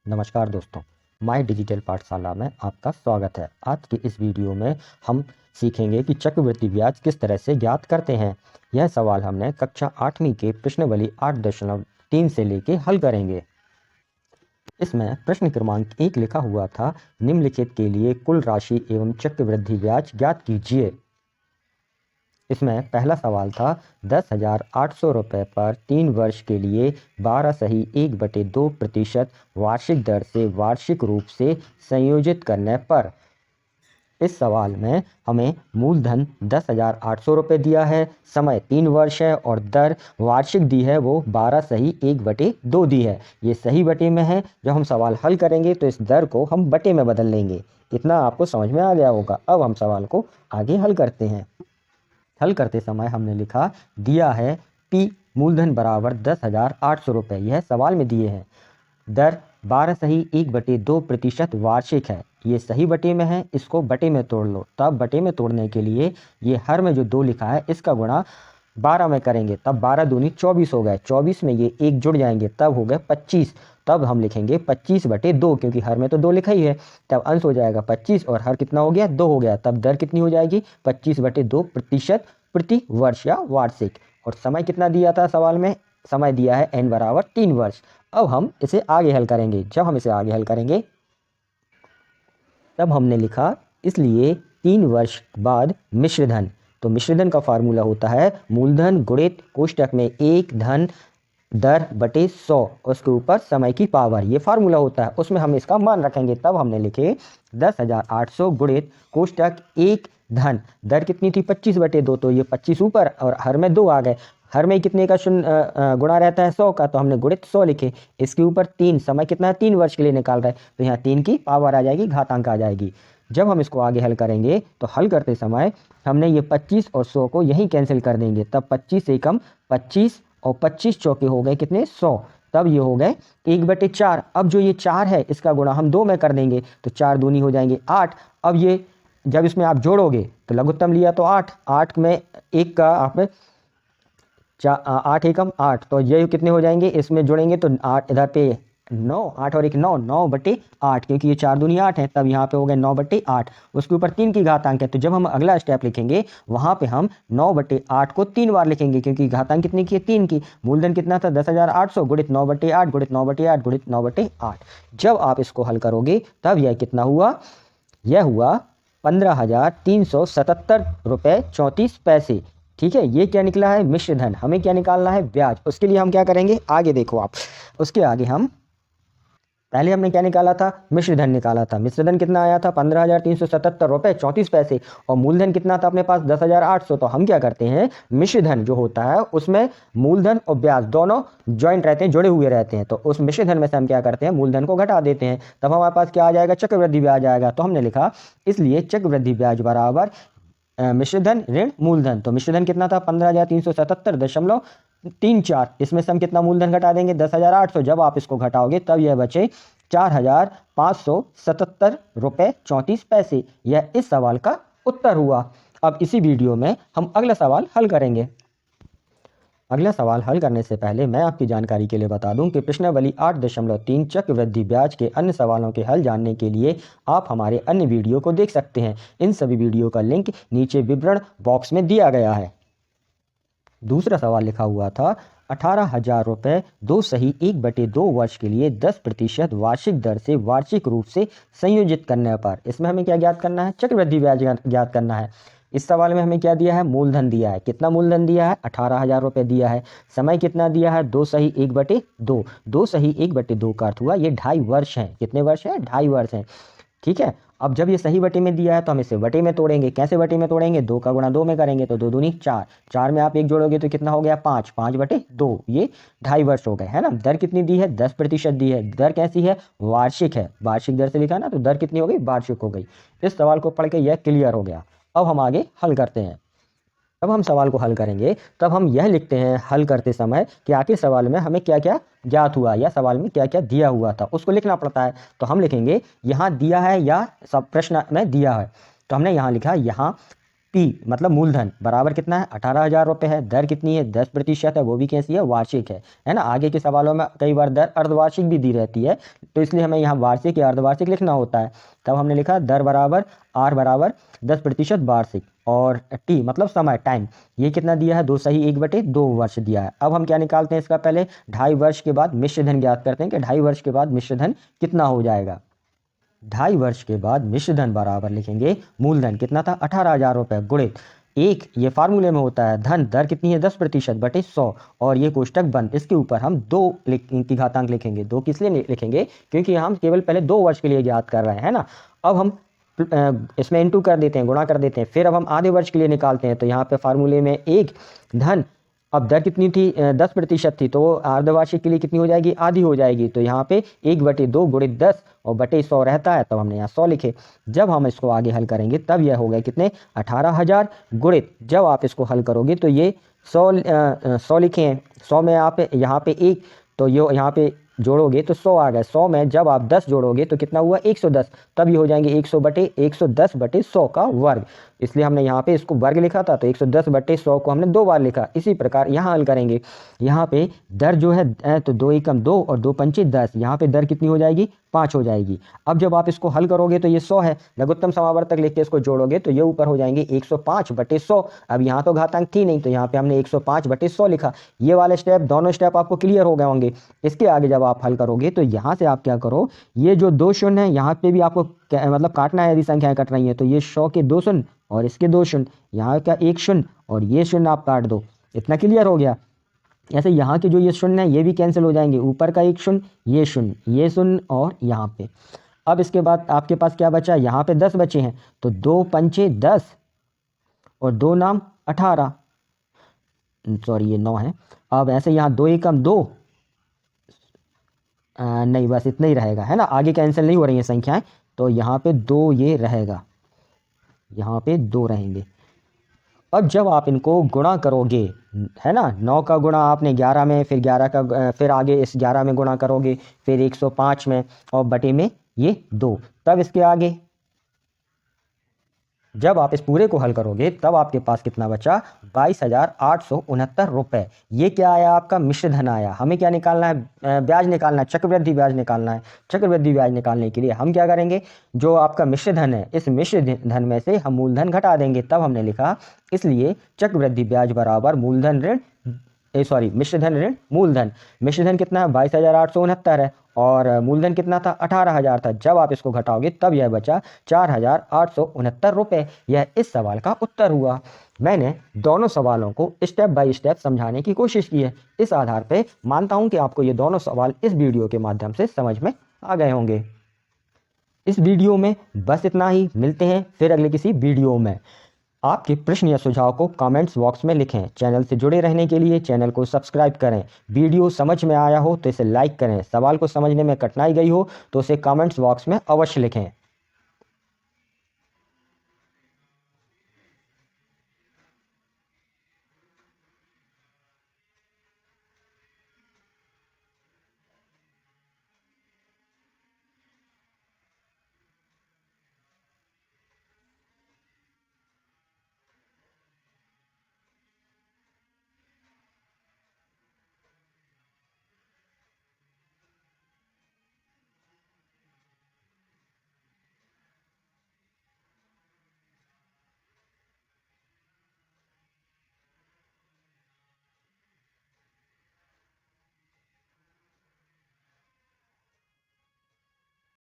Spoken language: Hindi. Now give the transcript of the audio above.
नमस्कार दोस्तों, माय डिजिटल पाठशाला में आपका स्वागत है। आज की इस वीडियो में हम सीखेंगे कि चक्रवृद्धि ब्याज किस तरह से ज्ञात करते हैं। यह सवाल हमने कक्षा 8वीं के प्रश्नावली 8.3 से लेके हल करेंगे। इसमें प्रश्न क्रमांक 1 लिखा हुआ था, निम्नलिखित के लिए कुल राशि एवं चक्रवृद्धि ब्याज ज्ञात कीजिए। इसमें पहला सवाल था 10,800 रुपये पर 3 वर्ष के लिए 12.1/2% वार्षिक दर से वार्षिक रूप से संयोजित करने पर। इस सवाल में हमें मूलधन 10,800 रुपये दिया है, समय 3 वर्ष है और दर वार्षिक दी है वो 12/1/2 दी है। ये सही बटे में है। जब हम सवाल हल करेंगे तो इस दर को हम बटे में बदल लेंगे। इतना आपको समझ में आ गया होगा। अब हम सवाल को आगे हल करते हैं। हल करते समय हमने लिखा दिया है P मूलधन बराबर 10,800 रुपये, यह सवाल में दिए हैं। दर 12/1/2% वार्षिक है, ये सही बटे में है। इसको बटे में तोड़ लो। तब बटे में तोड़ने के लिए ये हर में जो 2 लिखा है इसका गुणा 12 में करेंगे, तब 12 दूनी 24 हो गए। 24 में ये 1 जुड़ जाएंगे तब हो गए 25। तब हम लिखेंगे 25/2, क्योंकि हर में तो 2 लिखा ही है। तब अंश हो जाएगा 25 और हर कितना हो गया, 2 हो गया। तब दर कितनी हो जाएगी, 25/2% प्रति वर्ष या वार्षिक। और समय कितना दिया था सवाल में, समय दिया है n बराबर 3 वर्ष। अब हम इसे आगे हल करेंगे। जब हम इसे आगे हल करेंगे तब हमने लिखा इसलिए 3 वर्ष बाद मिश्रधन। तो मिश्रधन का फार्मूला होता है मूलधन गुणित कोष्टक में 1 धन दर बटे 100, उसके ऊपर समय की पावर, ये फार्मूला होता है। उसमें हम इसका मान रखेंगे। तब हमने लिखे 10,800 गुणित कोष्टक 1 धन दर कितनी थी 25/2, तो ये 25 ऊपर और हर में 2 आ गए। हर में कितने का गुणा रहता है 100 का, तो हमने गुणित 100 लिखे। इसके ऊपर 3, समय कितना है 3 वर्ष के लिए निकाल रहे हैं, तो यहाँ 3 की पावर आ जाएगी, घातांक आ जाएगी। जब हम इसको आगे हल करेंगे तो हल करते समय हमने ये 25 और 100 को यहीं कैंसिल कर देंगे। तब 25 से कम 25 और 25 चौके हो गए कितने 100। तब ये हो गए 1/4। अब जो ये 4 है इसका गुणा हम 2 में कर देंगे, तो 4 दूनी हो जाएंगे 8। अब ये जब इसमें आप जोड़ोगे तो लघुत्तम लिया तो 8 में 1 का आप 8 एकम 8, तो ये कितने हो जाएंगे, इसमें जोड़ेंगे तो 8 इधर पे 9, 8 और 1 9, 9/8, क्योंकि ये 4 दूनी 8 है। तब यहाँ पे हो गए 9/8। उसके ऊपर 3 की घातांक है, तो जब हम अगला स्टेप लिखेंगे वहाँ पे हम 9/8 को 3 बार लिखेंगे, क्योंकि घातांक कितनी की है 3 की। मूलधन कितना था 10,800 गुणित 9/8 गुणित 9/8 गुणित 9/8। जब आप इसको हल करोगे तब यह कितना हुआ, यह हुआ 15,377 रुपये 34 पैसे। ठीक है, ये क्या निकला है मिश्रधन। हमें क्या निकालना है, ब्याज। उसके लिए हम क्या करेंगे, आगे देखो आप। उसके आगे हम पहले हमने क्या निकाला था, मिश्रधन निकाला था। मिश्रधन कितना आया था 15,377 रुपये 34 पैसे, और मूलधन कितना था अपने पास 10,800। तो हम क्या करते हैं, मिश्रधन जो होता है उसमें मूलधन और ब्याज दोनों ज्वाइंट रहते हैं, जुड़े हुए रहते हैं। तो उस मिश्रधन में से हम क्या करते हैं, मूलधन को घटा देते हैं। तब हमारे पास क्या आ जाएगा, चक्रवृद्धि ब्याज आएगा। तो हमने लिखा इसलिए चक्रवृद्धि ब्याज बराबर मिश्रधन ऋण मूलधन। तो मिश्रधन कितना था 15,377.34। इसमें से हम कितना मूलधन घटा देंगे 10,800। जब आप इसको घटाओगे तब यह बचे 4,577 रुपये 34 पैसे। यह इस सवाल का उत्तर हुआ। अब इसी वीडियो में हम अगला सवाल हल करेंगे। अगला सवाल हल करने से पहले मैं आपकी जानकारी के लिए बता दूं कि प्रश्नावली 8.3 चक्रवृद्धि ब्याज के अन्य सवालों के हल जानने के लिए आप हमारे अन्य वीडियो को देख सकते हैं। इन सभी वीडियो का लिंक नीचे विवरण बॉक्स में दिया गया है। दूसरा सवाल लिखा हुआ था 18,000 रुपये 2/1/2 वर्ष के लिए 10% वार्षिक दर से वार्षिक रूप से संयोजित करने पर। इसमें हमें क्या ज्ञात करना है, चक्रवृद्धि ब्याज ज्ञात करना है। इस सवाल में हमें क्या दिया है, मूलधन दिया है। कितना मूलधन दिया है 18,000 रुपये दिया है। समय कितना दिया है 2/1/2। 2/1/2 का अर्थ हुआ ये 2.5 वर्ष है। कितने वर्ष है, 2.5 वर्ष है। ठीक है, अब जब ये सही बटे में दिया है तो हम इसे बटे में तोड़ेंगे। कैसे बटे में तोड़ेंगे, 2 का गुणा 2 में करेंगे तो 2 दूनी 4, 4 में आप 1 जोड़ोगे तो कितना हो गया 5, 5/2। ये 2.5 वर्ष हो गए, है ना। दर कितनी दी है 10% दी है। दर कैसी है, वार्षिक है। वार्षिक दर से लिखा ना, तो दर कितनी हो गई, वार्षिक हो गई। इस सवाल को पढ़ के यह क्लियर हो गया। अब हम आगे हल करते हैं। जब हम सवाल को हल करेंगे तब हम यह लिखते हैं हल करते समय कि आखिर सवाल में हमें क्या क्या ज्ञात हुआ या सवाल में क्या क्या दिया हुआ था, उसको लिखना पड़ता है। तो हम लिखेंगे यहाँ दिया है या सब प्रश्न में दिया है। तो हमने यहाँ लिखा यहाँ P मतलब मूलधन बराबर कितना है 18,000 रुपये है। दर कितनी है 10% है, वो भी कैसी है वार्षिक है ना। आगे के सवालों में कई बार दर अर्धवार्षिक भी दी रहती है, तो इसलिए हमें यहाँ वार्षिक या अर्धवार्षिक लिखना होता है। तब हमने लिखा दर बराबर R बराबर 10% वार्षिक, और T मतलब समय टाइम, ये कितना दिया है 2 सही 1/2 वर्ष दिया है। अब हम क्या निकालते हैं इसका, पहले 2.5 वर्ष के बाद मिश्र धन ज्ञात करते हैं कि 2.5 वर्ष के बाद मिश्र धन कितना हो जाएगा। 2.5 वर्ष के बाद मिश्र धन बराबर लिखेंगे मूलधन कितना था 18,000 रुपये गुणित एक, ये फार्मूले में होता है धन दर कितनी है 10% बटे 100, और ये कोष्टक बंद। इसके ऊपर हम 2 की घातांक लिखेंगे। 2 किस लिए लिखेंगे, क्योंकि हम केवल पहले 2 वर्ष के लिए ज्ञात कर रहे हैं ना। अब हम इसमें इंटू कर देते हैं, गुणा कर देते हैं, फिर अब हम आधे वर्ष के लिए निकालते हैं। तो यहाँ पे फार्मूले में एक धन, अब दर कितनी थी 10% थी, तो वो अर्धवार्षिक के लिए कितनी हो जाएगी आधी हो जाएगी। तो यहाँ पे 1/2 गुणित 10 और बटे 100 रहता है, तब हमने यहाँ 100 लिखे। जब हम इसको आगे हल करेंगे तब यह हो गए कितने 18,000 गुणित, जब आप इसको हल करोगे तो ये 100 लिखे हैं। 100 में आप यहाँ पे 1, तो ये यहाँ पे जोड़ोगे तो 100 आ गए। 100 में जब आप 10 जोड़ोगे तो कितना हुआ 110, तब ये हो जाएंगे 110 बटे 100 का वर्ग। इसलिए हमने यहाँ पे इसको वर्ग लिखा था, तो 110 बटे 100 को हमने 2 बार लिखा। इसी प्रकार यहाँ हल करेंगे। यहाँ पे दर जो है तो 2 एकम 2 और 2 पंचे 10, यहाँ पे दर कितनी हो जाएगी 5 हो जाएगी। अब जब आप इसको हल करोगे तो ये 100 है, लघुत्तम समावर्तक लिख के इसको जोड़ोगे तो ये ऊपर हो जाएंगे 105 बटे 100। अब यहाँ तो घातांक थी नहीं, तो यहाँ पे हमने 105 बटे 100 लिखा। ये वाले स्टेप, दोनों स्टेप आपको क्लियर हो गए होंगे। इसके आगे जब आप हल करोगे तो यहाँ से आप क्या करो, ये जो 2 शून्य है यहाँ पे भी आपको मतलब काटना है। यदि संख्याएं कट रही है तो ये 100 के 2 शून्य और इसके 2 शून्य, यहाँ का 1 शून्य और ये शून्य आप काट दो। इतना क्लियर हो गया। ऐसे यहाँ के जो ये शून्य है ये भी कैंसिल हो जाएंगे, ऊपर का 1 शून्य, ये शून्य और यहाँ पे। अब इसके बाद आपके पास क्या बचा, यहाँ पे 10 बचे हैं, तो 2 पंचे 10 और 2 नाम 18, सॉरी ये 9 है। अब ऐसे यहाँ 2 एकम 2, नहीं बस इतना ही रहेगा है ना, आगे कैंसिल नहीं हो रही है संख्याएं, तो यहाँ पे 2 ये रहेगा, यहाँ पे 2 रहेंगे। अब जब आप इनको गुणा करोगे है ना, 9 का गुणा आपने 11 में, फिर 11 का फिर आगे इस 11 में गुणा करोगे, फिर 105 में और बटे में ये 2, तब इसके आगे जब आप इस पूरे को हल करोगे तब आपके पास कितना बचा 22,869 रुपये। ये क्या आया आपका मिश्र धन आया। हमें क्या निकालना है, ब्याज निकालना है, चक्रवृद्धि ब्याज निकालना है। चक्रवृद्धि ब्याज निकालने के लिए हम क्या करेंगे, जो आपका मिश्र धन है इस मिश्र धन में से हम मूलधन घटा देंगे। तब हमने लिखा इसलिए चक्रवृद्धि ब्याज बराबर मूलधन ऋण मिश्र धन ऋण मूलधन। मिश्र धन कितना है 22,869 है और मूलधन कितना था 18,000 था। जब आप इसको घटाओगे तब यह बचा 4,869 रुपये। यह इस सवाल का उत्तर हुआ। मैंने दोनों सवालों को स्टेप बाय स्टेप समझाने की कोशिश की है। इस आधार पे मानता हूं कि आपको ये दोनों सवाल इस वीडियो के माध्यम से समझ में आ गए होंगे। इस वीडियो में बस इतना ही, मिलते हैं फिर अगले किसी वीडियो में। आपके प्रश्न या सुझाव को कमेंट्स बॉक्स में लिखें। चैनल से जुड़े रहने के लिए चैनल को सब्सक्राइब करें। वीडियो समझ में आया हो तो इसे लाइक करें। सवाल को समझने में कठिनाई गई हो तो उसे कमेंट्स बॉक्स में अवश्य लिखें।